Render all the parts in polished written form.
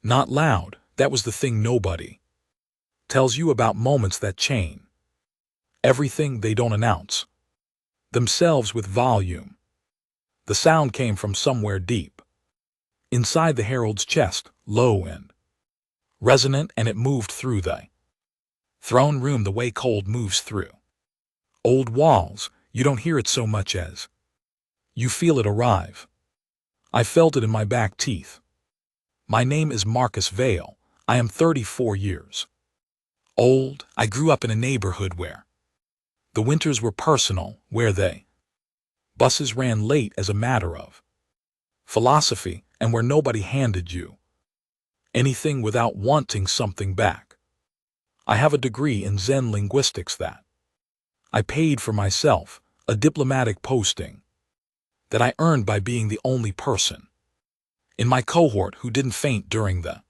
Not loud, that was the thing nobody tells you about moments that chain everything they don't announce themselves with volume. The sound came from somewhere deep inside the herald's chest, low and resonant, and it moved through the throne room the way cold moves through old walls. You don't hear it so much as you feel it arrive. I felt it in my back teeth. My name is Marcus Vale. I am 34 years old. I grew up in a neighborhood where the winters were personal, where the buses ran late as a matter of philosophy, and where nobody handed you anything without wanting something back. I have a degree in Zen linguistics that I paid for myself, a diplomatic posting that I earned by being the only person in my cohort who didn't faint during the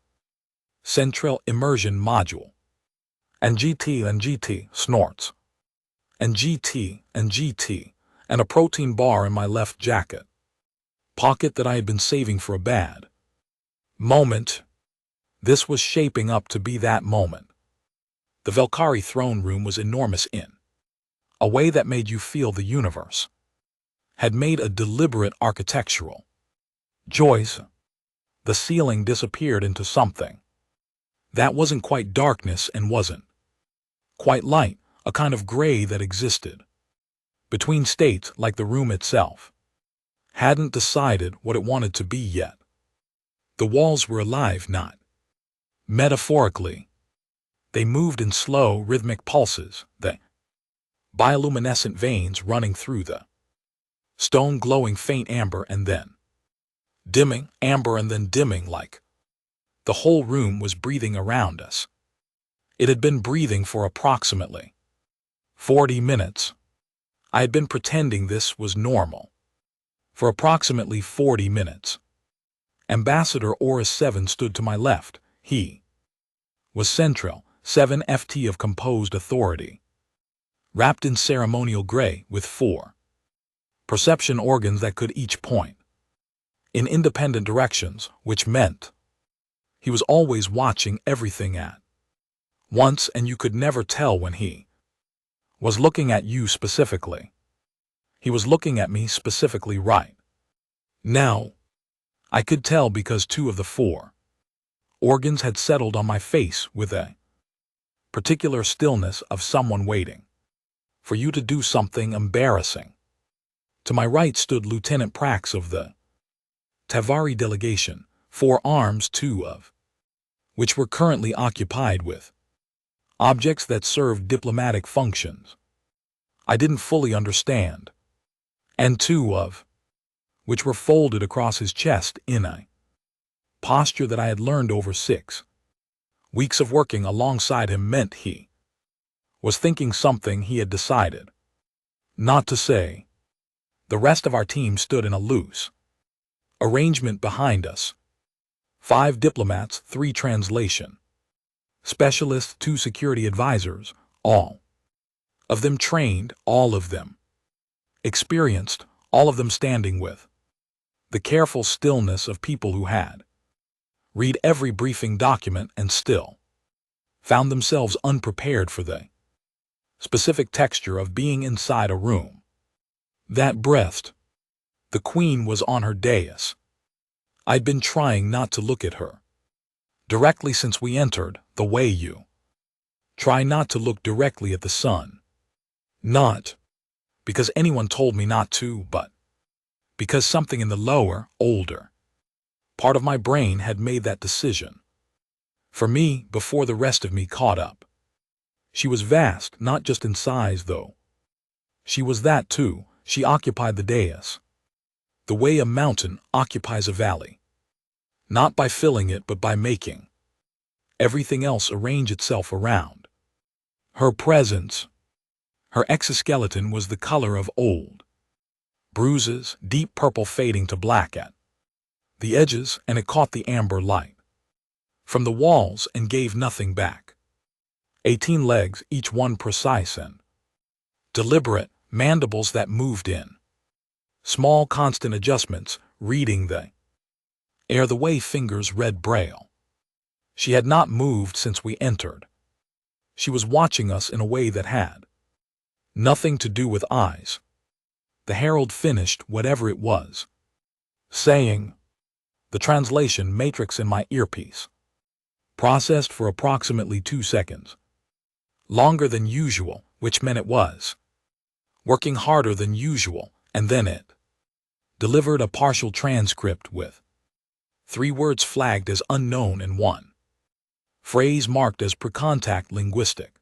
Central Immersion module. And GT snorts. And GT, and a protein bar in my left jacket pocket that I had been saving for a bad moment. This was shaping up to be that moment. The Valkyrie throne room was enormous in a way that made you feel the universe had made a deliberate architectural choice. The ceiling disappeared into something that wasn't quite darkness and wasn't quite light, a kind of gray that existed between states, like the room itself hadn't decided what it wanted to be yet. The walls were alive, not metaphorically. They moved in slow, rhythmic pulses, the bioluminescent veins running through the stone, glowing faint amber and then dimming, amber and then dimming, like the whole room was breathing around us. It had been breathing for approximately 40 minutes. I had been pretending this was normal for approximately 40 minutes. Ambassador Aura 7 stood to my left. He was Central 7 FT of composed authority, wrapped in ceremonial gray with 4 perception organs that could each point in independent directions, which meant he was always watching everything at once, and you could never tell when he was looking at you specifically. He was looking at me specifically right now. I could tell because 2 of the 4 organs had settled on my face with a particular stillness of someone waiting for you to do something embarrassing. To my right stood Lieutenant Prax of the Tavari delegation, 4 arms, 2 of which were currently occupied with objects that served diplomatic functions I didn't fully understand, and 2 of which were folded across his chest in a posture that I had learned over 6 weeks of working alongside him meant he was thinking something he had decided not to say. The rest of our team stood in a loose arrangement behind us. 5 diplomats, 3 translation specialists, 2 security advisors, all of them trained, all of them experienced, all of them standing with the careful stillness of people who had read every briefing document and still found themselves unprepared for the specific texture of being inside a room that breathed. The Queen was on her dais. I'd been trying not to look at her directly since we entered, the way you try not to look directly at the sun. Not because anyone told me not to, but because something in the lower, older part of my brain had made that decision for me before the rest of me caught up. She was vast, not just in size, though. She was that too. She occupied the dais the way a mountain occupies a valley, not by filling it but by making everything else arrange itself around her presence. Her exoskeleton was the color of old bruises, deep purple fading to black at the edges, and it caught the amber light from the walls and gave nothing back. 18 legs, each one precise and deliberate, mandibles that moved in small constant adjustments, reading the air the way fingers read braille. She had not moved since we entered. She was watching us in a way that had nothing to do with eyes. The herald finished whatever it was saying. The translation matrix in my earpiece processed for approximately 2 seconds. Longer than usual, which meant it was working harder than usual, and then it delivered a partial transcript with 3 words flagged as unknown and 1 phrase marked as pre-contact linguistic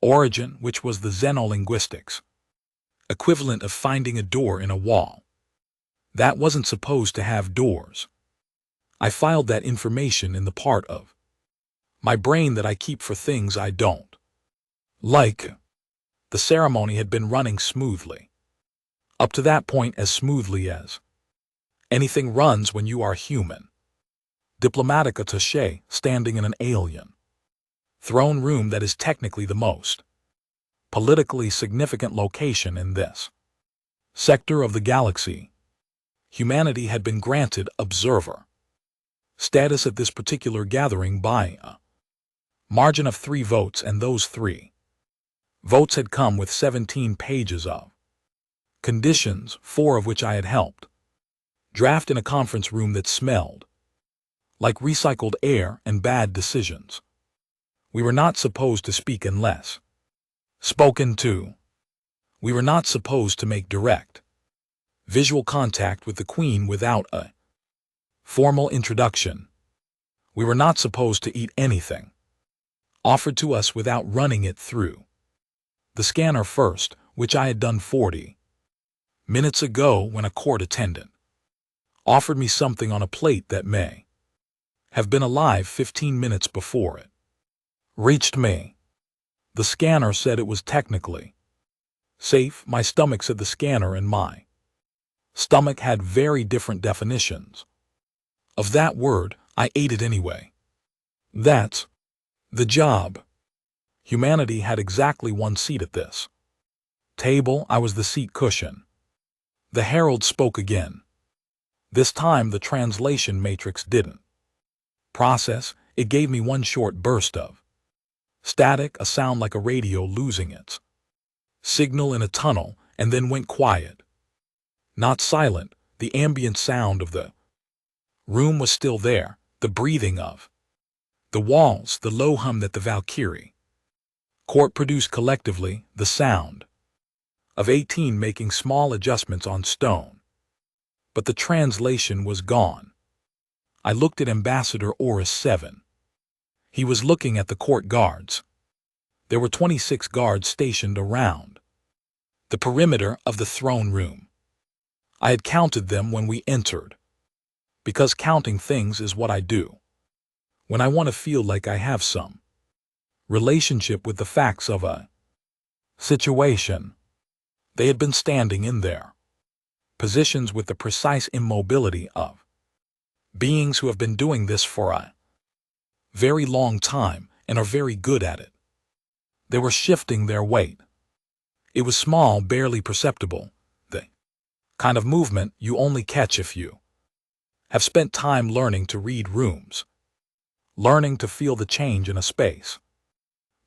origin, which was the xenolinguistics equivalent of finding a door in a wall that wasn't supposed to have doors. I filed that information in the part of my brain that I keep for things I don't like. The ceremony had been running smoothly. Up to that point, as smoothly as anything runs when you are human. Diplomatic attaché standing in an alien throne room that is technically the most politically significant location in this sector of the galaxy. Humanity had been granted observer status at this particular gathering by a margin of 3 votes, and those 3 votes had come with 17 pages of conditions, 4 of which I had helped draft in a conference room that smelled like recycled air and bad decisions. We were not supposed to speak unless spoken to. We were not supposed to make direct visual contact with the Queen without a formal introduction. We were not supposed to eat anything offered to us without running it through the scanner first, which I had done 40 minutes ago when a court attendant offered me something on a plate that may have been alive 15 minutes before it reached me. The scanner said it was technically safe. My stomach said the scanner, and my stomach had very different definitions of that word. I ate it anyway. That's the job. Humanity had exactly 1 seat at this table. I was the seat cushion. The herald spoke again. This time the translation matrix didn't process. It gave me 1 short burst of static, a sound like a radio losing its signal in a tunnel, and then went quiet. Not silent, the ambient sound of the room was still there, the breathing of the walls, the low hum that the Valkyrie court produced collectively, the sound of 18 making small adjustments on stone. But the translation was gone. I looked at Ambassador Oris 7. He was looking at the court guards. There were 26 guards stationed around the perimeter of the throne room. I had counted them when we entered, because counting things is what I do when I want to feel like I have some relationship with the facts of a situation. They had been standing in their positions with the precise immobility of beings who have been doing this for a very long time and are very good at it. They were shifting their weight. It was small, barely perceptible, the kind of movement you only catch if you have spent time learning to read rooms, learning to feel the change in a space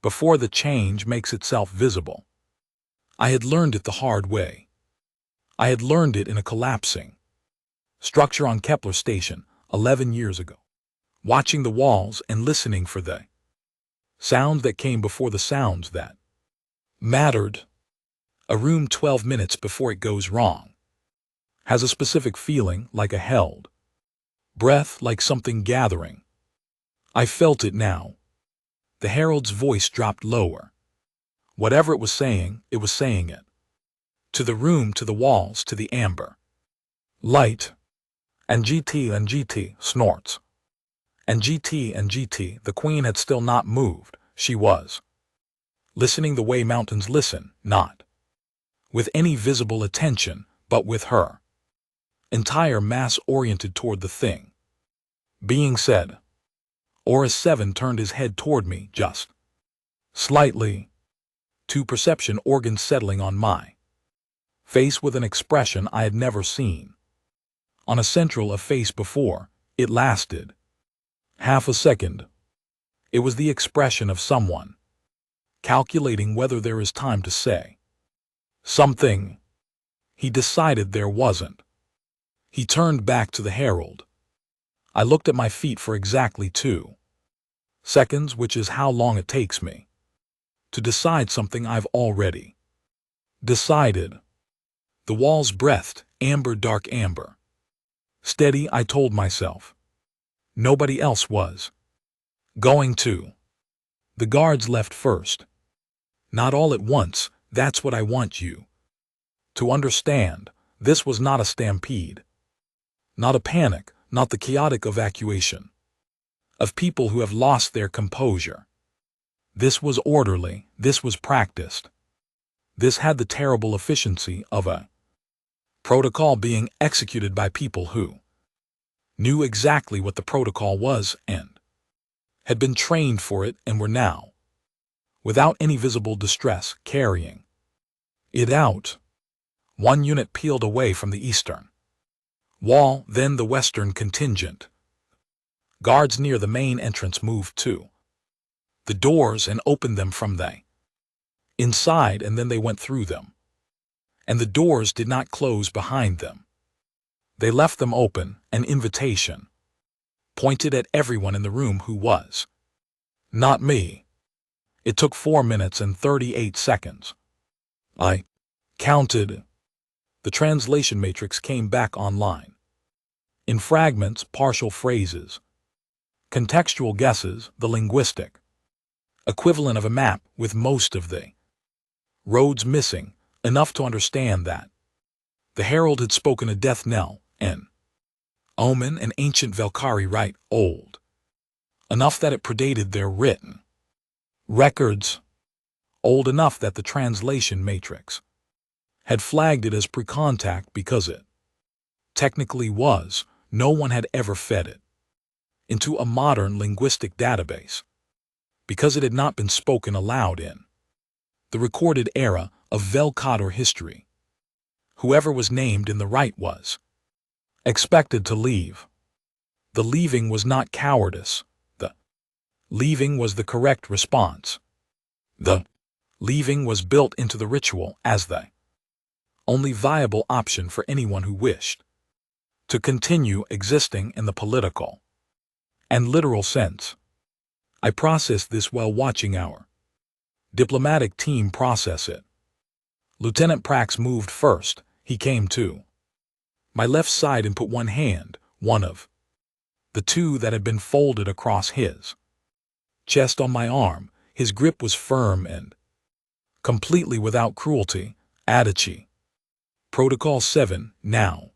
before the change makes itself visible. I had learned it the hard way. I had learned it in a collapsing structure on Kepler Station 11 years ago, watching the walls and listening for the sounds that came before the sounds that mattered. A room 12 minutes before it goes wrong has a specific feeling, like a held breath, like something gathering. I felt it now. The herald's voice dropped lower. Whatever it was saying it. To the room, to the walls, to the amber light. And GT snorts. And GT, the Queen had still not moved. She was listening the way mountains listen, not with any visible attention, but with her entire mass oriented toward the thing being said. Oris 7 turned his head toward me, just slightly, 2 perception organs settling on my face with an expression I had never seen on a central of face before. It lasted half a second. It was the expression of someone calculating whether there is time to say something. He decided there wasn't. He turned back to the herald. I looked at my feet for exactly 2 seconds, which is how long it takes me to decide something I've already decided. The walls breathed, amber, dark amber. Steady, I told myself. Nobody else was going to. The guards left first. Not all at once, that's what I want you to understand. This was not a stampede. Not a panic, not the chaotic evacuation of people who have lost their composure. This was orderly, this was practiced. This had the terrible efficiency of a protocol being executed by people who knew exactly what the protocol was and had been trained for it and were now, without any visible distress, carrying it out. One unit peeled away from the eastern wall, then the western contingent. Guards near the main entrance moved to the doors and opened them from the inside, and then they went through them. And the doors did not close behind them. They left them open, an invitation pointed at everyone in the room who was not me. It took 4 minutes and 38 seconds. I counted. The translation matrix came back online. In fragments, partial phrases, contextual guesses, the linguistic equivalent of a map with most of the roads missing, enough to understand that the herald had spoken a death knell, an omen, an ancient Valkyrie rite, old enough that it predated their written records, old enough that the translation matrix had flagged it as pre-contact because it technically was. No one had ever fed it into a modern linguistic database because it had not been spoken aloud in the recorded era of Velkhadar history. Whoever was named in the rite was expected to leave. The leaving was not cowardice. The leaving was the correct response. The leaving was built into the ritual as the only viable option for anyone who wished to continue existing in the political and literal sense. I processed this while watching our diplomatic team process it. Lieutenant Prax moved first. He came to my left side and put one hand, one of the 2 that had been folded across his chest, on my arm. His grip was firm and completely without cruelty. Adichie. Protocol 7, now.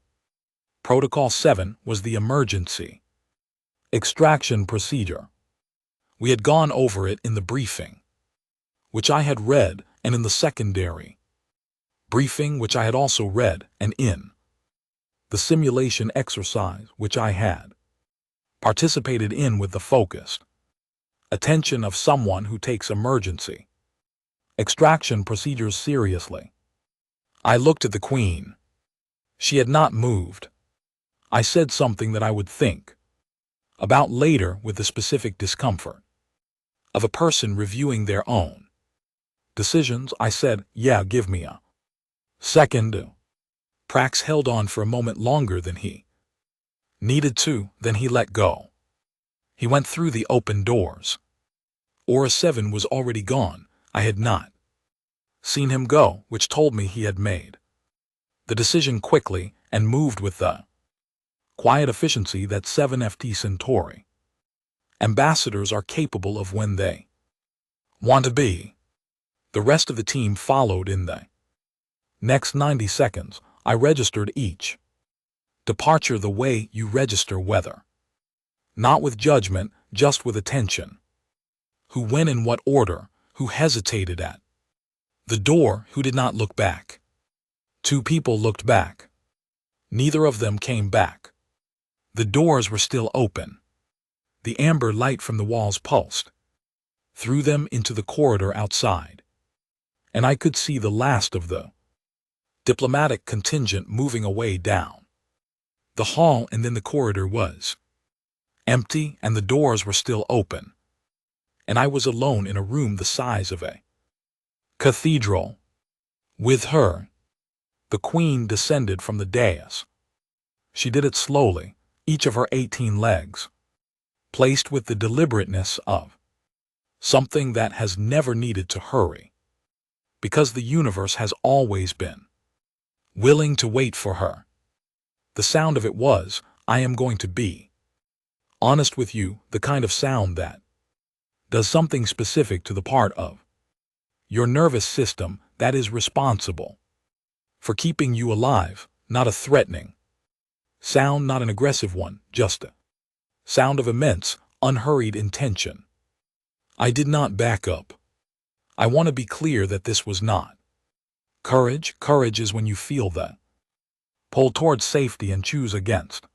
Protocol 7 was the emergency extraction procedure. We had gone over it in the briefing, which I had read, and in the secondary briefing, which I had also read, and in the simulation exercise, which I had participated in with the focused attention of someone who takes emergency extraction procedures seriously. I looked at the Queen. She had not moved. I said something that I would think about later with the specific discomfort of a person reviewing their own decisions. I said, "Yeah, give me a second." Prax held on for a moment longer than he needed to, then he let go. He went through the open doors. Aura 7 was already gone. I had not seen him go, which told me he had made the decision quickly and moved with the quiet efficiency that 7FT Centauri ambassadors are capable of when they want to be. The rest of the team followed in the next 90 seconds. I registered each departure the way you register weather. Not with judgment, just with attention. Who went in what order, who hesitated at the door, who did not look back. 2 people looked back. Neither of them came back. The doors were still open. The amber light from the walls pulsed through them into the corridor outside. And I could see the last of the diplomatic contingent moving away down the hall, and then the corridor was empty and the doors were still open. and I was alone in a room the size of a cathedral. With her, the queen descended from the dais. She did it slowly, each of her 18 legs, placed with the deliberateness of something that has never needed to hurry, because the universe has always been willing to wait for her. The sound of it was, I am going to be honest with you, the kind of sound that does something specific to the part of your nervous system that is responsible for keeping you alive, not a threatening sound, not an aggressive one, just a sound of immense, unhurried intention. I did not back up. I want to be clear that this was not courage. Courage is when you feel the pull towards safety and choose against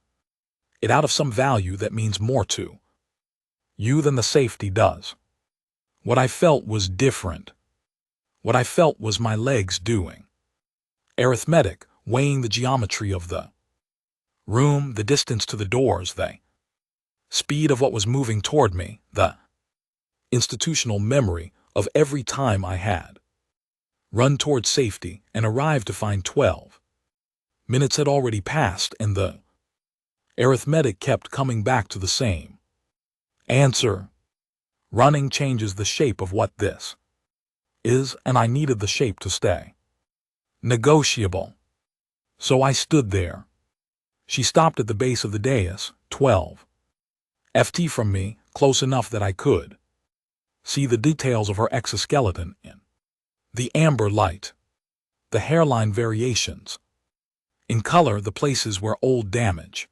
it out of some value that means more to you than the safety does. What I felt was different. What I felt was my legs doing arithmetic, weighing the geometry of the room, the distance to the doors, the speed of what was moving toward me, the institutional memory of every time I had run toward safety and arrived to find 12 minutes had already passed, and the arithmetic kept coming back to the same answer. Running changes the shape of what this is, and I needed the shape to stay negotiable. So I stood there. She stopped at the base of the dais, 12 ft from me, close enough that I could see the details of her exoskeleton in the amber light, the hairline variations, in color the places where old damage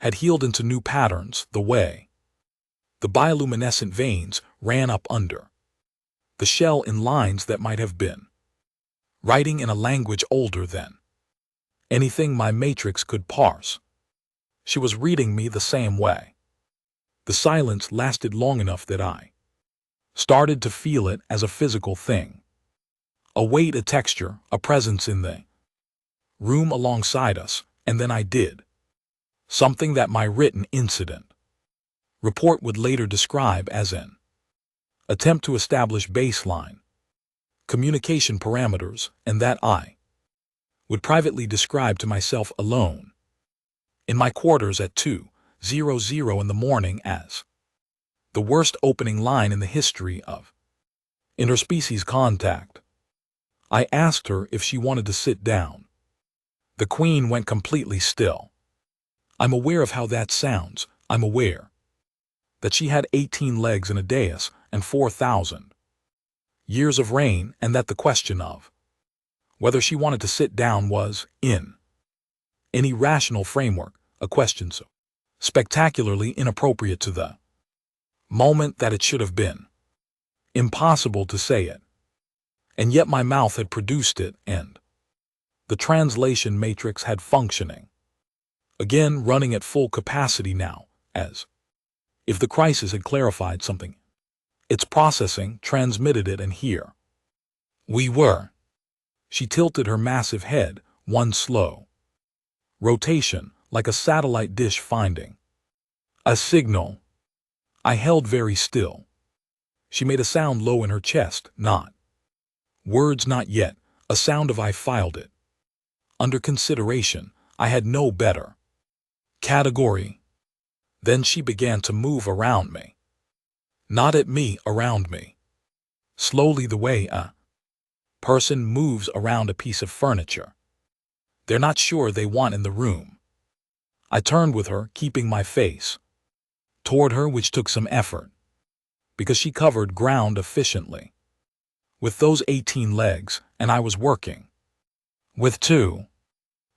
had healed into new patterns, the way the bioluminescent veins ran up under the shell in lines that might have been writing in a language older than anything my matrix could parse. She was reading me the same way. The silence lasted long enough that I started to feel it as a physical thing. A weight, a texture, a presence in the room alongside us, and then I did something that my written incident report would later describe as an attempt to establish baseline communication parameters, and that I would privately describe to myself alone in my quarters at 2:00 in the morning as the worst opening line in the history of interspecies contact. I asked her if she wanted to sit down. The queen went completely still. I'm aware of how that sounds. I'm aware that she had 18 legs and a dais and 4,000 years of reign, and that the question of whether she wanted to sit down was, in any rational framework, a question so spectacularly inappropriate to the moment that it should have been impossible to say it. And yet my mouth had produced it, and the translation matrix had functioning, again running at full capacity now, as if the crisis had clarified something. Its processing transmitted it, and here we were. She tilted her massive head, one slow rotation, like a satellite dish finding a signal. I held very still. She made a sound low in her chest, not words, not yet, a sound of I filed it under consideration. I had no better category. Then she began to move around me. Not at me, around me. Slowly, the way a person moves around a piece of furniture they're not sure they want in the room. I turned with her, keeping my face toward her, which took some effort, because she covered ground efficiently with those 18 legs, and I was working with 2.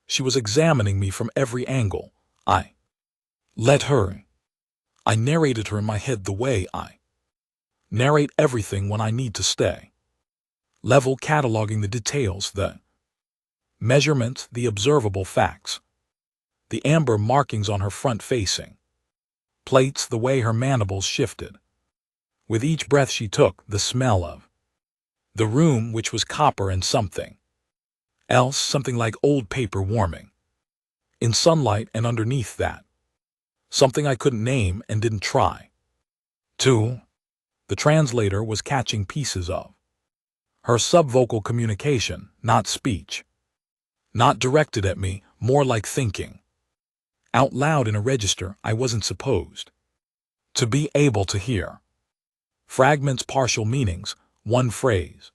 She was examining me from every angle. I let her. I narrated her in my head the way I narrate everything when I need to stay level, cataloging the details, the measurements, the observable facts, the amber markings on her front-facing plates, the way her mandibles shifted with each breath she took, the smell of the room, which was copper and something else, something like old paper warming in sunlight, and underneath that, something I couldn't name and didn't try to The translator was catching pieces of her subvocal communication, not speech. Not directed at me, more like thinking out loud in a register I wasn't supposed to be able to hear. Fragments, partial meanings, one phrase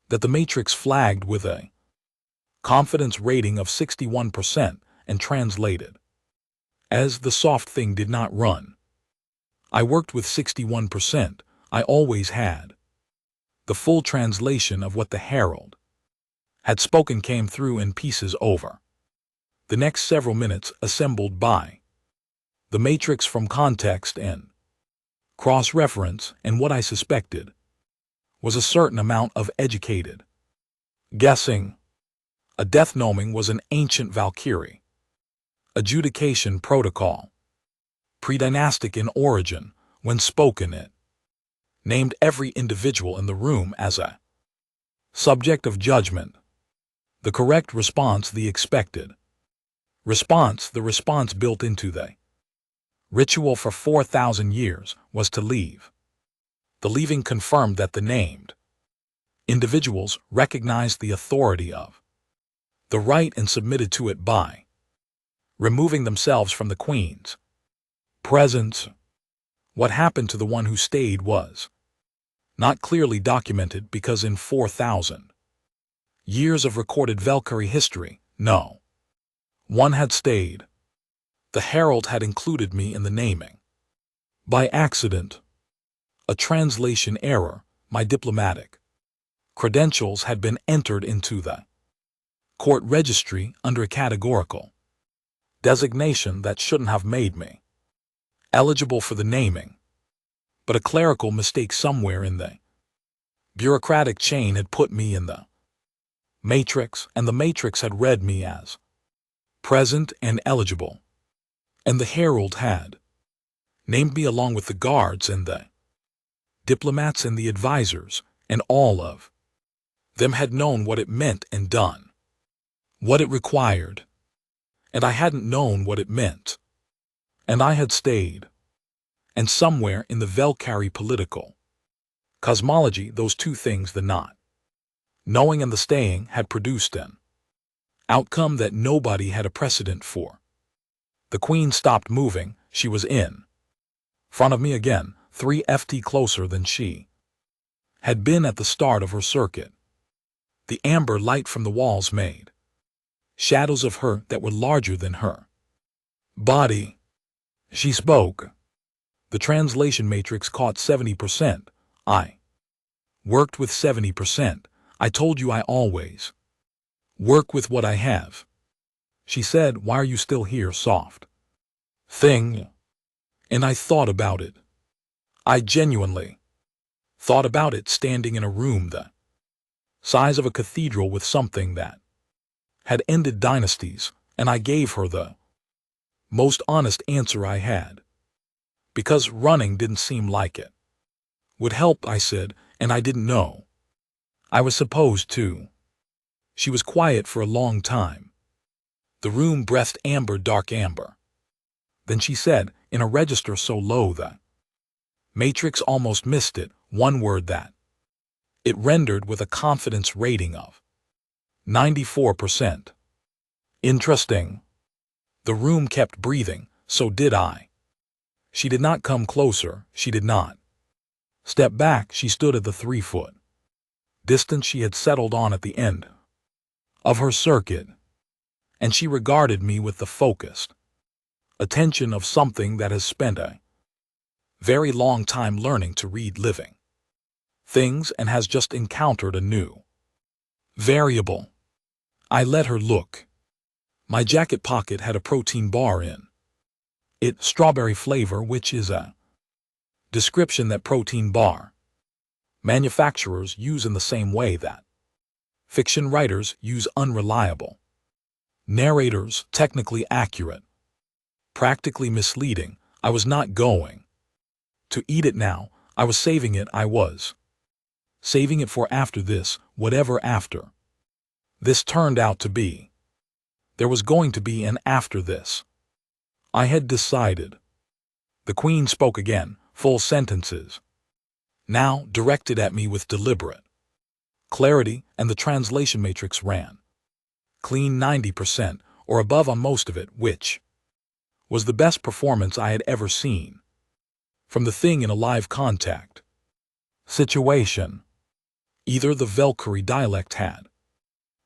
that the Matrix flagged with a confidence rating of 61% and translated as the soft thing did not run. I worked with 61%, I always had. The full translation of what the Herald had spoken came through in pieces over the next several minutes, assembled by the Matrix from context and cross-reference, and what I suspected was a certain amount of educated guessing. A death gnoming was an ancient Valkyrie adjudication protocol, pre-dynastic in origin. When spoken, it named every individual in the room as a subject of judgment. The correct response, the expected response, the response built into the ritual for 4,000 years, was to leave. The leaving confirmed that the named individuals recognized the authority of the right and submitted to it by removing themselves from the Queen's presence. What happened to the one who stayed was not clearly documented because in 4,000 years of recorded Valkyrie history, no one had stayed. The Herald had included me in the naming by accident. A translation error, my diplomatic credentials had been entered into the court registry under a categorical designation that shouldn't have made me eligible for the naming. But a clerical mistake somewhere in the bureaucratic chain had put me in the Matrix, and the Matrix had read me as present and eligible. And the Herald had named me along with the guards and the diplomats and the advisors, and all of them had known what it meant and done what it required. And I hadn't known what it meant. And I had stayed. And somewhere in the Valkyrie political cosmology, those two things, the not knowing and the staying, had produced an outcome that nobody had a precedent for. The Queen stopped moving. She was in front of me again, 3 ft closer than she had been at the start of her circuit. The amber light from the walls made shadows of her that were larger than her body. She spoke. The translation matrix caught 70%. I worked with 70%. I told you I always work with what I have. She said, "Why are you still here, soft thing?" And I thought about it. I genuinely thought about it, standing in a room the size of a cathedral with something that had ended dynasties, and I gave her the most honest answer I had. Because running didn't seem like it would help, I said, and I didn't know I was supposed to. She was quiet for a long time. The room breathed amber, dark amber. Then she said, in a register so low that Matrix almost missed it, one word that it rendered with a confidence rating of 94%. Interesting. The room kept breathing, so did I. She did not come closer, she did not step back. She stood at the 3-foot distance she had settled on at the end of her circuit, and she regarded me with the focused attention of something that has spent a very long time learning to read living things and has just encountered a new variable. I let her look. My jacket pocket had a protein bar in it, strawberry flavor, which is a description that protein bar manufacturers use in the same way that fiction writers use unreliable narrators, technically accurate, practically misleading. I was not going to eat it now. I was saving it. I was saving it for after this, whatever after this turned out to be. There was going to be an after this. I had decided. The Queen spoke again, full sentences. now directed at me with deliberate clarity, and the translation matrix ran clean 90% or above on most of it, which was the best performance I had ever seen from the thing in a live contact situation. Either the Valkyrie dialect had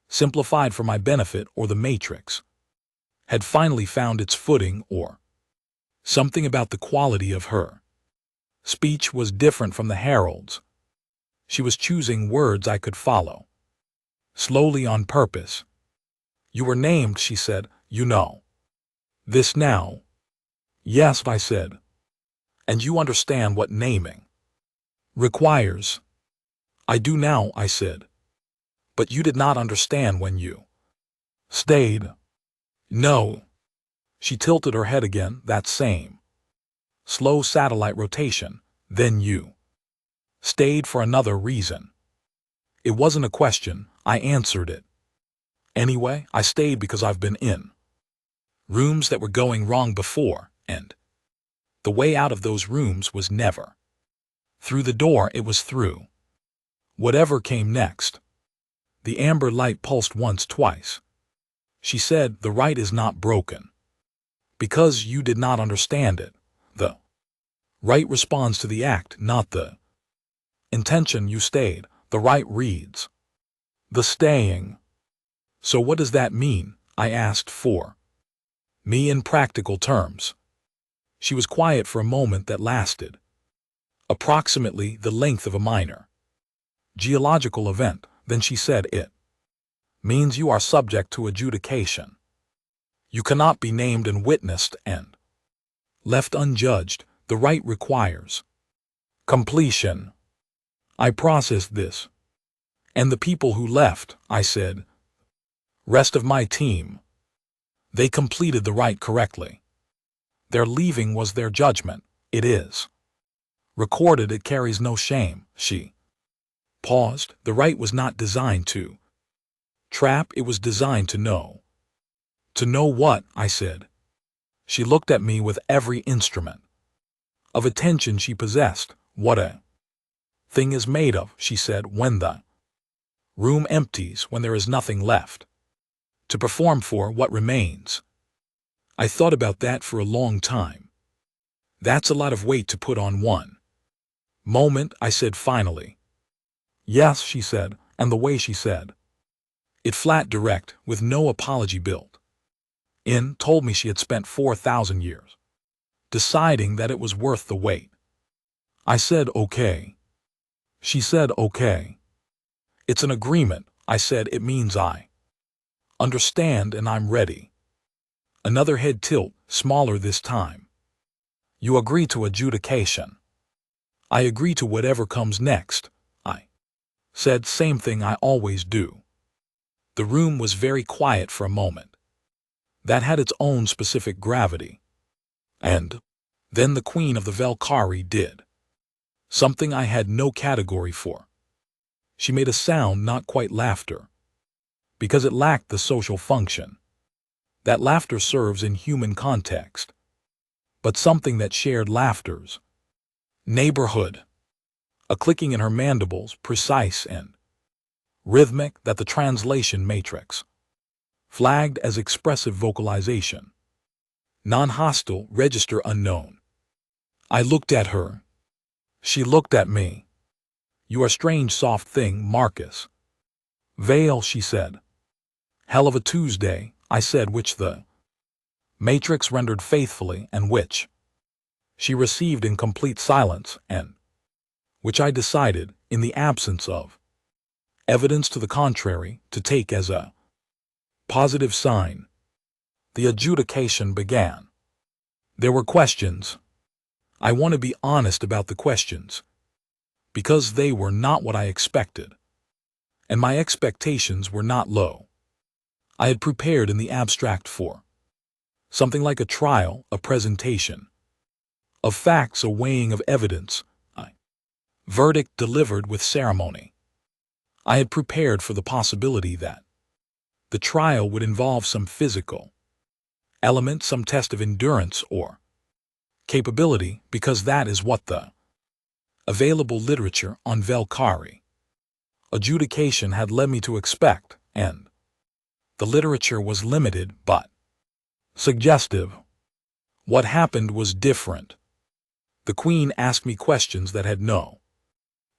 simplified for my benefit, or the matrix had finally found its footing, or something about the quality of her speech was different from the herald's. She was choosing words I could follow, slowly, on purpose. "You were named," she said. "You know this now?" "Yes," I said. "And you understand what naming requires?" "I do now," I said. "But you did not understand when you stayed." "No." She tilted her head again, that same slow satellite rotation. "Then you stayed for another reason." It wasn't a question, I answered it anyway. "I stayed because I've been in rooms that were going wrong before, and the way out of those rooms was never through the door, it was through whatever came next." The amber light pulsed once, twice. She said, "The right is not broken because you did not understand it. The right responds to the act, not the intention. You stayed. The right reads the staying." "So what does that mean?" I asked for me in practical terms. She was quiet for a moment that lasted approximately the length of a minor geological event. Then she said, "It means you are subject to adjudication. You cannot be named and witnessed and left unjudged. The right requires completion." I processed this. "And the people who left," I said, "rest of my team, they completed the right correctly. Their leaving was their judgment. It is recorded. It carries no shame." She paused. "The right was not designed to trap. It was designed to know." "To know what?" I said. She looked at me with every instrument of attention she possessed. "What a thing is made of," she said, "when the room empties, when there is nothing left to perform for what remains." I thought about that for a long time. "That's a lot of weight to put on one moment," I said finally. "Yes," she said, and the way she said it, flat, direct, with no apology built in, told me she had spent 4,000 years deciding that it was worth the wait. I said, "Okay." She said, "Okay. It's an agreement." I said, "It means I understand and I'm ready." Another head tilt, smaller this time. "You agree to adjudication?" "I agree to whatever comes next," I said. "Same thing I always do." The room was very quiet for a moment. That had its own specific gravity. And then the Queen of the Valkyrie did something I had no category for. She made a sound, not quite laughter, because it lacked the social function that laughter serves in human context, but something that shared laughter's neighborhood. A clicking in her mandibles, precise and rhythmic, that the translation matrix flagged as expressive vocalization. Non-hostile, register unknown. I looked at her. She looked at me. "You are a strange, soft thing, Marcus Vale," she said. "Hell of a Tuesday," I said, which the matrix rendered faithfully and which she received in complete silence, and which I decided, in the absence of evidence to the contrary, to take as a positive sign. The adjudication began. There were questions. I want to be honest about the questions, because they were not what I expected, and my expectations were not low. I had prepared in the abstract for something like a trial, a presentation of facts, a weighing of evidence, a verdict delivered with ceremony. I had prepared for the possibility that the trial would involve some physical element, some test of endurance or capability, because that is what the Available literature on Valkyrie. Adjudication had led me to expect, and the literature was limited but suggestive. What happened was different. The Queen asked me questions that had no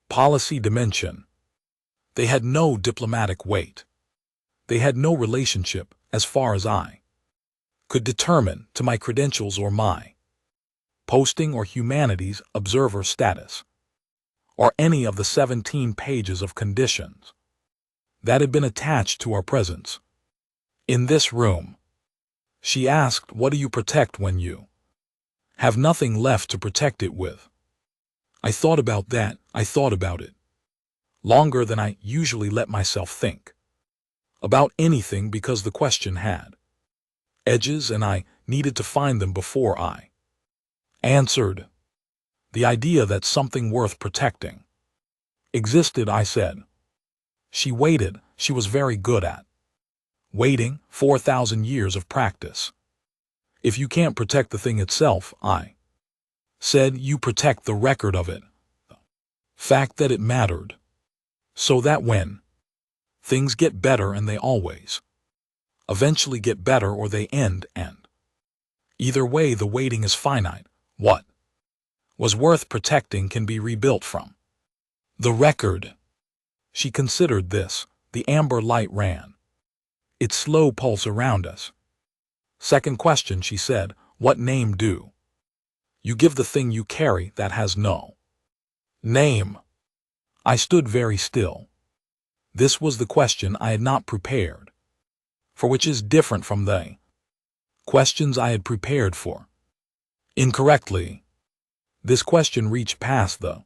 policy dimension. They had no diplomatic weight. They had no relationship, as far as I could determine, to my credentials or my posting or humanities observer status, or any of the 17 pages of conditions that had been attached to our presence in this room. She asked, "What do you protect when you have nothing left to protect it with?" I thought about that. I thought about it longer than I usually let myself think about anything, because the question had edges and I needed to find them before I answered. The idea that something worth protecting existed, I said. She waited. She was very good at waiting. 4,000 years of practice. If you can't protect the thing itself, I said, you protect the record of it, the fact that it mattered, so that when things get better, and they always eventually get better or they end, and either way the waiting is finite, what was worth protecting can be rebuilt from the record. She considered this. The amber light ran its slow pulse around us. Second question, she said, what name do you give the thing you carry that has no name? I stood very still. This was the question I had not prepared for, which is different from the questions I had prepared for. Incorrectly, this question reached past the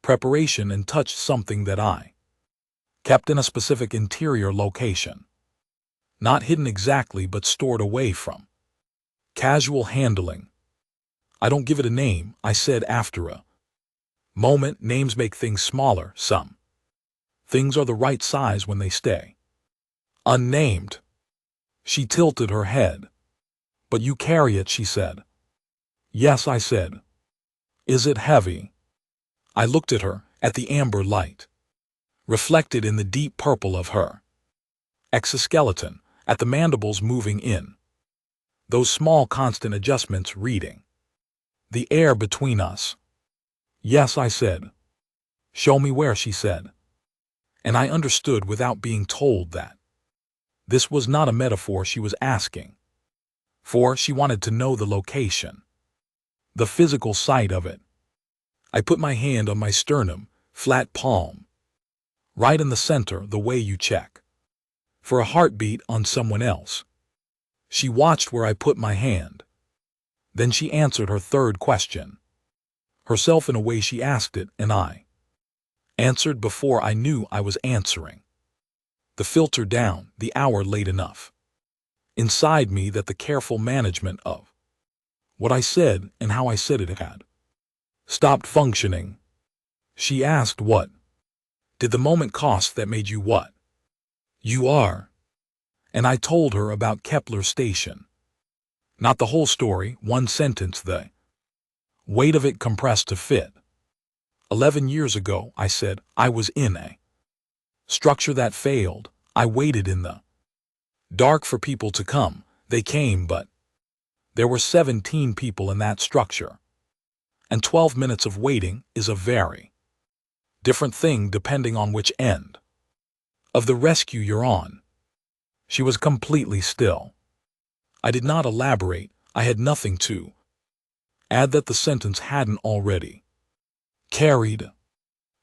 preparation and touched something that I kept in a specific interior location, not hidden exactly but stored away from casual handling. I don't give it a name, I said after a moment. Names make things smaller. Some things are the right size when they stay unnamed. She tilted her head. But you carry it, she said. Yes, I said. Is it heavy? I looked at her, at the amber light reflected in the deep purple of her exoskeleton, at the mandibles moving in, those small constant adjustments reading the air between us. Yes, I said. Show me where, she said. And I understood without being told that this was not a metaphor she was asking for. She wanted to know the location, the physical site of it. I put my hand on my sternum, flat palm, right in the center, the way you check for a heartbeat on someone else. She watched where I put my hand. Then she answered her third question herself in a way she asked it, and I answered before I knew I was answering. The filter down, the hour late enough inside me that the careful management of what I said and how I said it had stopped functioning. She asked, what did the moment cost that made you what you are? And I told her about Kepler Station. Not the whole story, one sentence, the weight of it compressed to fit. 11 years ago, I said, I was in a structure that failed. I waited in the dark for people to come. They came, but there were 17 people in that structure. And 12 minutes of waiting is a very different thing depending on which end of the rescue you're on. She was completely still. I did not elaborate. I had nothing to add that the sentence hadn't already carried.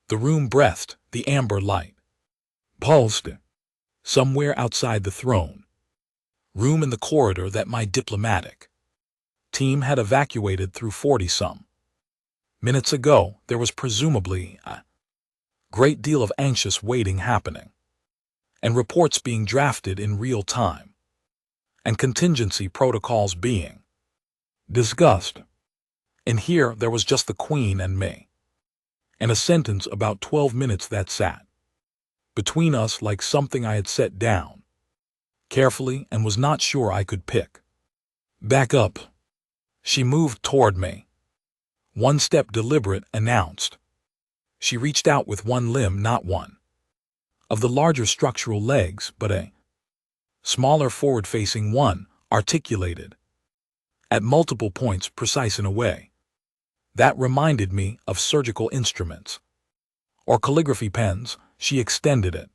The room breathed, the amber light pulsed somewhere outside the throne room in the corridor that my diplomatic team had evacuated through 40-some minutes ago. There was presumably a great deal of anxious waiting happening, and reports being drafted in real time, and contingency protocols being discussed. And here there was just the Queen and me, and a sentence about 12 minutes that sat between us like something I had set down carefully and was not sure I could pick back up. She moved toward me. One step, deliberate, announced. She reached out with one limb, not one of the larger structural legs, but a smaller forward-facing one, articulated at multiple points, precise in a way that reminded me of surgical instruments or calligraphy pens. She extended it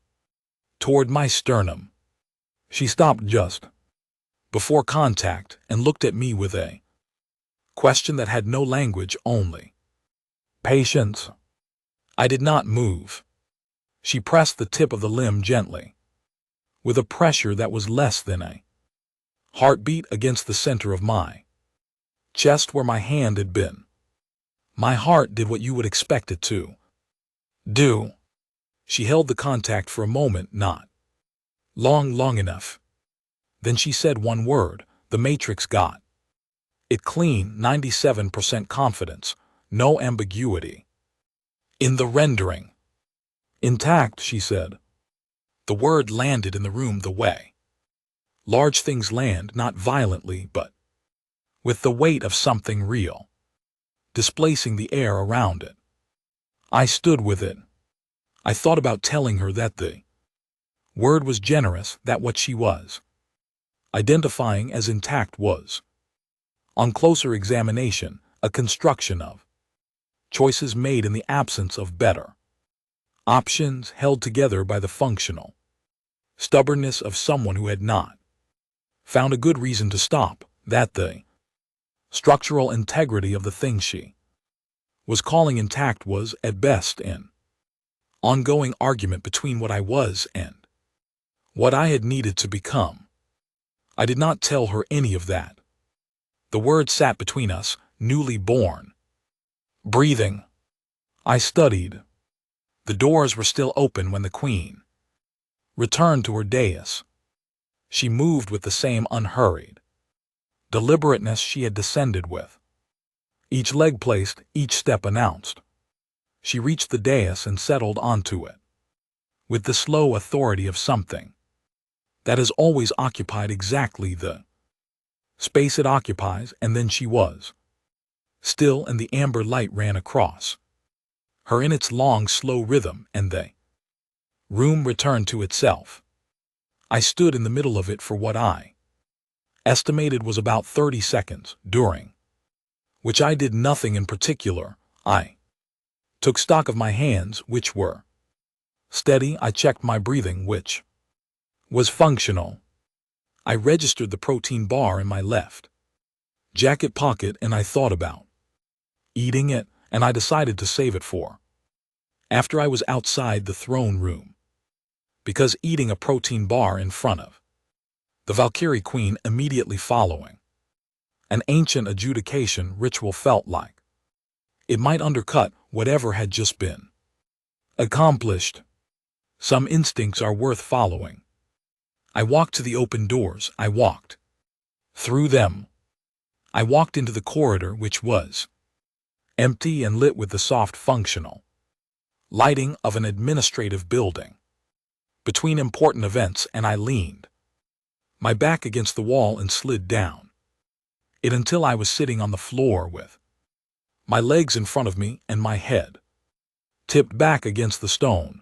toward my sternum. She stopped just before contact and looked at me with a question that had no language, only patience. I did not move. She pressed the tip of the limb gently, with a pressure that was less than a heartbeat, against the center of my chest where my hand had been. My heart did what you would expect it to do. She held the contact for a moment, not long enough. Then she said one word. The Matrix got it clean, 97% confidence, no ambiguity in the rendering. Intact, she said. The word landed in the room the way large things land, not violently, but with the weight of something real, displacing the air around it. I stood with it. I thought about telling her that the word was generous, that what she was identifying as intact was, on closer examination, a construction of choices made in the absence of better options, held together by the functional stubbornness of someone who had not found a good reason to stop, that the structural integrity of the thing she was calling intact was, at best, an ongoing argument between what I was and what I had needed to become. I did not tell her any of that. The word sat between us, newly born, breathing. I studied. The doors were still open when the Queen returned to her dais. She moved with the same unhurried deliberateness she had descended with. Each leg placed, each step announced. She reached the dais and settled onto it, with the slow authority of something that has always occupied exactly the space it occupies, and then she was still, and the amber light ran across her in its long, slow rhythm, and the room returned to itself. I stood in the middle of it for what I estimated was about 30 seconds, during which I did nothing in particular. I took stock of my hands, which were steady. I checked my breathing, which was functional. I registered the protein bar in my left jacket pocket, and I thought about eating it, and I decided to save it for after I was outside the throne room, because eating a protein bar in front of the Valkyrie Queen immediately following an ancient adjudication ritual felt like it might undercut whatever had just been accomplished. Some instincts are worth following. I walked to the open doors. I walked through them. I walked into the corridor, which was empty and lit with the soft, functional lighting of an administrative building. Between important events, and I leaned my back against the wall and slid down it until I was sitting on the floor with my legs in front of me and my head tipped back against the stone.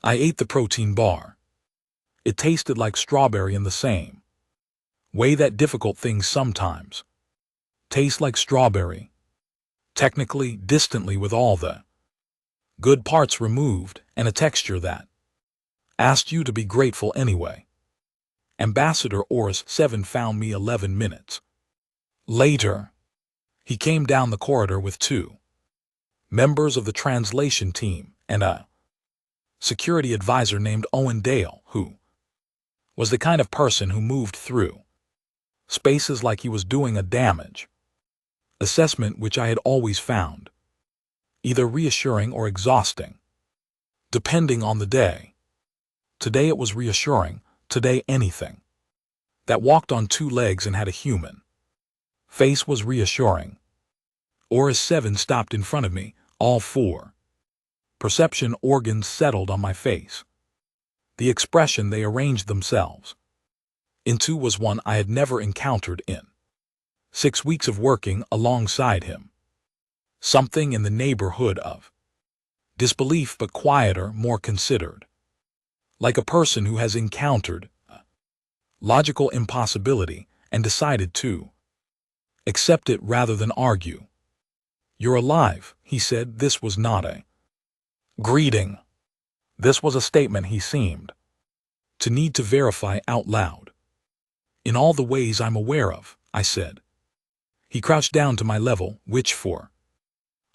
I ate the protein bar. It tasted like strawberry in the same way that difficult things sometimes taste like strawberry. Technically, distantly, with all the good parts removed, and a texture that asked you to be grateful anyway. Ambassador Oris 7 found me 11 minutes later. He came down the corridor with 2 members of the translation team and a security advisor named Owen Dale, who was the kind of person who moved through spaces like he was doing a damage assessment, which I had always found either reassuring or exhausting, depending on the day. Today it was reassuring. Today anything that walked on 2 legs and had a human face was reassuring. Oris 7 stopped in front of me. All 4 perception organs settled on my face. The expression they arranged themselves into was one I had never encountered in 6 weeks of working alongside him. Something in the neighborhood of Disbelief, but quieter, more considered. Like a person who has encountered a logical impossibility and decided to accept it rather than argue. "You're alive," he said. This was not a greeting. This was a statement he seemed to need to verify out loud. "In all the ways I'm aware of," I said. He crouched down to my level, which for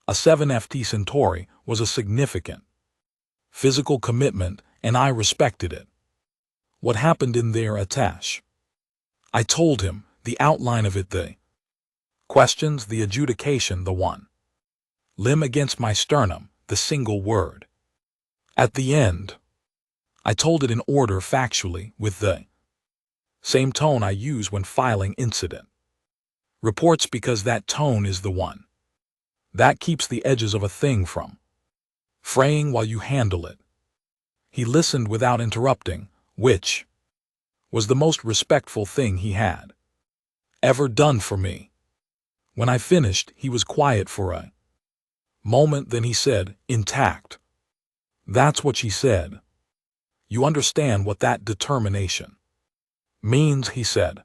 a 7FT Centauri was a significant physical commitment, and I respected it. "What happened in there, Atash?" I told him, the outline of it, the questions, the adjudication, the one limb against my sternum, the single word. At the end, I told it in order factually, with the same tone I use when filing incident reports, because that tone is the one that keeps the edges of a thing from fraying while you handle it. He listened without interrupting, which was the most respectful thing he had ever done for me. When I finished, he was quiet for a moment, then he said, "Intact." "That's what she said. You understand what that determination means," he said.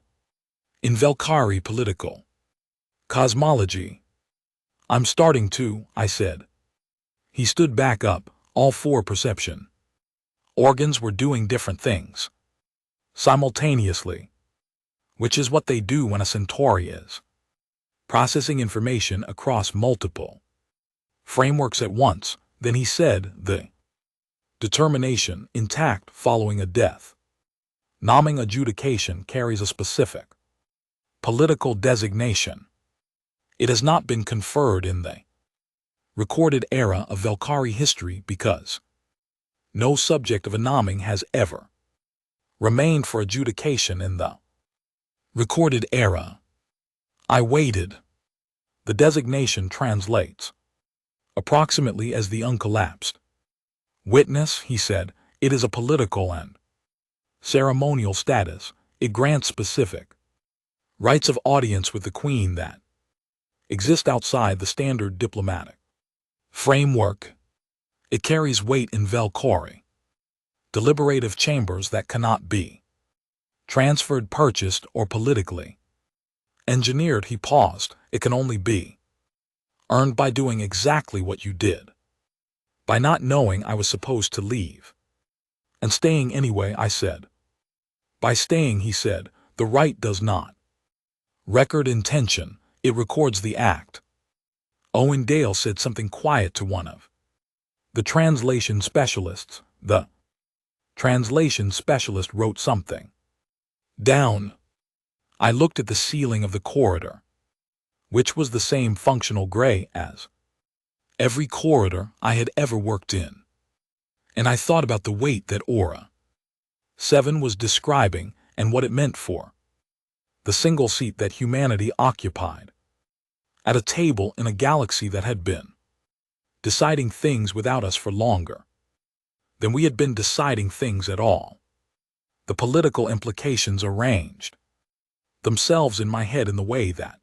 "In Valkyrie political cosmology." "I'm starting to," I said. He stood back up. All four perception organs were doing different things simultaneously, which is what they do when a Centauri is processing information across multiple frameworks at once. Then he said, "The determination intact following a death. Nomming adjudication carries a specific political designation. It has not been conferred in the recorded era of Valkyrie history because no subject of a nomming has ever remained for adjudication in the recorded era." I waited. "The designation translates approximately as the uncollapsed witness," he said. "It is a political and ceremonial status. It grants specific rights of audience with the Queen that exist outside the standard diplomatic framework. It carries weight in Valkyrie deliberative chambers that cannot be transferred, purchased, or politically engineered." He paused. "It can only be earned by doing exactly what you did, by not knowing I was supposed to leave and staying anyway," I said. "By staying," he said. "The right does not record intention, it records the act." Owen Dale said something quiet to one of the translation specialists. The translation specialist wrote something down. I looked at the ceiling of the corridor, which was the same functional gray as every corridor I had ever worked in, and I thought about the weight that Aura 7 was describing and what it meant for the single seat that humanity occupied at a table in a galaxy that had been deciding things without us for longer than we had been deciding things at all. The political implications arranged themselves in my head in the way that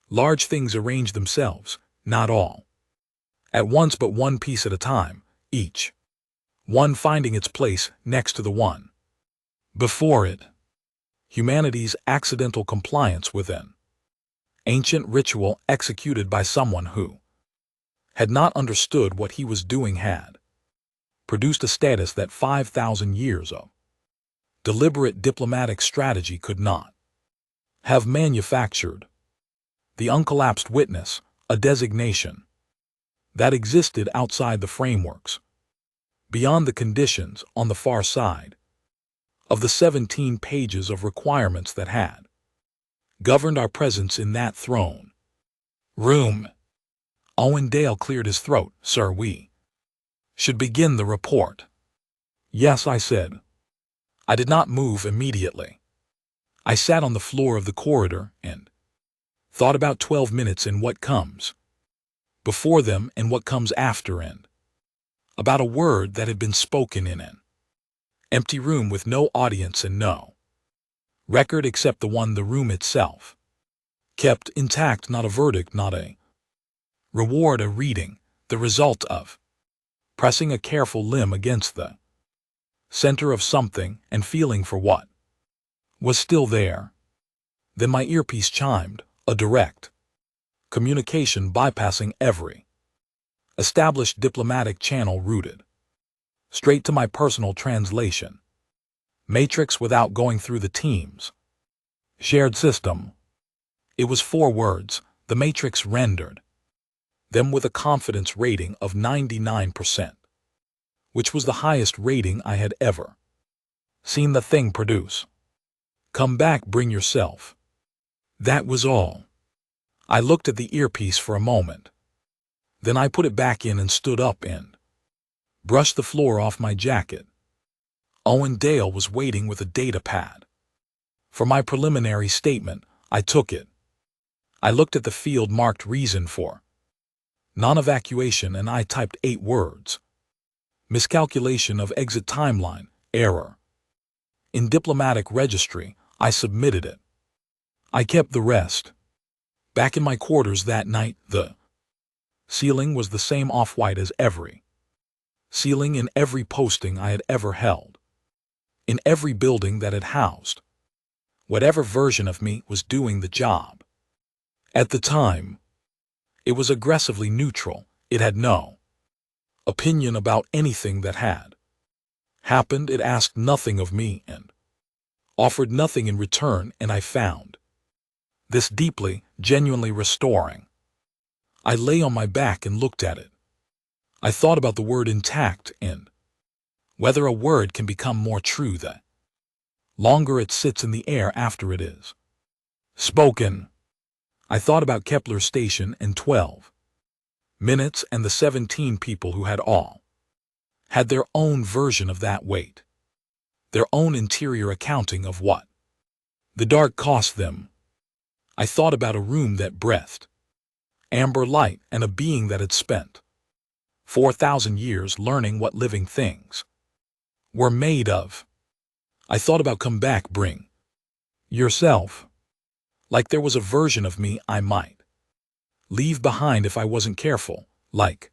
large things arrange themselves, not all at once but one piece at a time, each one finding its place next to the one before it. Humanity's accidental compliance with an ancient ritual executed by someone who had not understood what he was doing had produced a status that 5,000 years of deliberate diplomatic strategy could not have manufactured. The uncollapsed witness, a designation that existed outside the frameworks, beyond the conditions on the far side of the 17 pages of requirements that had governed our presence in that throne room. Owen Dale cleared his throat. "Sir, we should begin the report." "Yes," I said. I did not move immediately. I sat on the floor of the corridor and thought about 12 minutes in what comes before them and what comes after, and about a word that had been spoken in an empty room with no audience and no record except the one the room itself kept intact, not a verdict, not a reward, a reading, the result of pressing a careful limb against the center of something and feeling for what was still there. Then my earpiece chimed, a direct communication bypassing every established diplomatic channel routed straight to my personal translation matrix without going through the team's shared system. It was 4 words. The matrix rendered them with a confidence rating of 99%, which was the highest rating I had ever seen the thing produce. Come back, bring yourself. That was all. I looked at the earpiece for a moment. Then I put it back in and stood up and brushed the floor off my jacket. Owen Dale was waiting with a data pad. For my preliminary statement, I took it. I looked at the field marked reason for non-evacuation and I typed 8 words. Miscalculation of exit timeline, error. In diplomatic registry, I submitted it. I kept the rest. Back in my quarters that night, the ceiling was the same off-white as every ceiling in every posting I had ever held. In every building that had housed whatever version of me was doing the job. At the time, it was aggressively neutral. It had no opinion about anything that had happened. It asked nothing of me and offered nothing in return, and I found this deeply, genuinely restoring. I lay on my back and looked at it. I thought about the word intact and whether a word can become more true the longer it sits in the air after it is spoken. I thought about Kepler Station and 12 minutes and the 17 people who had all had their own version of that wait, their own interior accounting of what the dark cost them. I thought about a room that breathed amber light and a being that had spent 4,000 years learning what living things were made of. I thought about come back, bring yourself. Like there was a version of me I might leave behind if I wasn't careful, like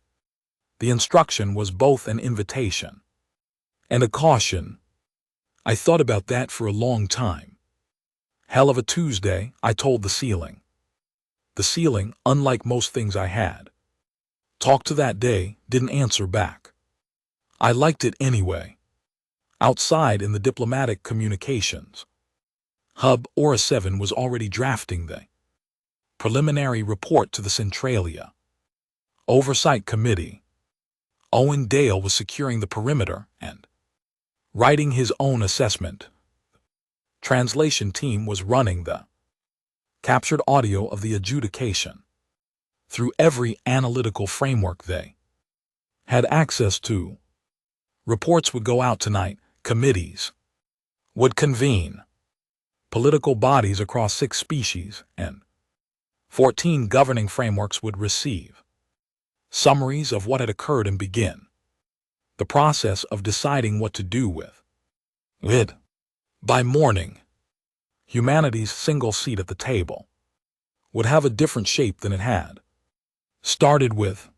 the instruction was both an invitation and a caution. I thought about that for a long time. Hell of a Tuesday, I told the ceiling. The ceiling, unlike most things I had talked to that day, didn't answer back. I liked it anyway. Outside in the diplomatic communications hub, Aura 7 was already drafting the preliminary report to the Centralia Oversight Committee. Owen Dale was securing the perimeter and writing his own assessment. Translation team was running the captured audio of the adjudication through every analytical framework they had access to. Reports would go out tonight. Committees would convene. Political bodies across 6 species and 14 governing frameworks would receive summaries of what had occurred and begin the process of deciding what to do with it. By morning, humanity's single seat at the table would have a different shape than it had started with.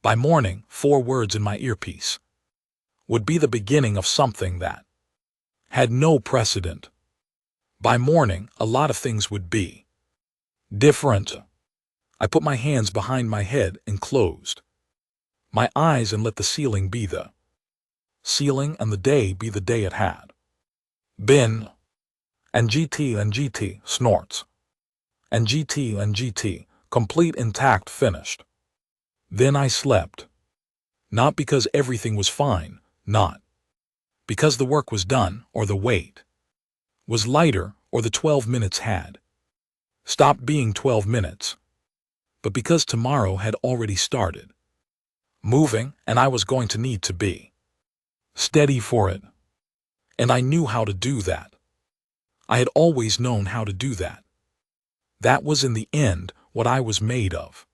By morning, 4 words in my earpiece would be the beginning of something that had no precedent. By morning, a lot of things would be different. I put my hands behind my head and closed my eyes and let the ceiling be the ceiling and the day be the day it had been. And GT snorts. And GT, complete, intact, finished. Then I slept. Not because everything was fine, not because the work was done or the wait was lighter or the 12 minutes had stopped being 12 minutes, but because tomorrow had already started moving and I was going to need to be steady for it. And I knew how to do that. I had always known how to do that. That was in the end what I was made of.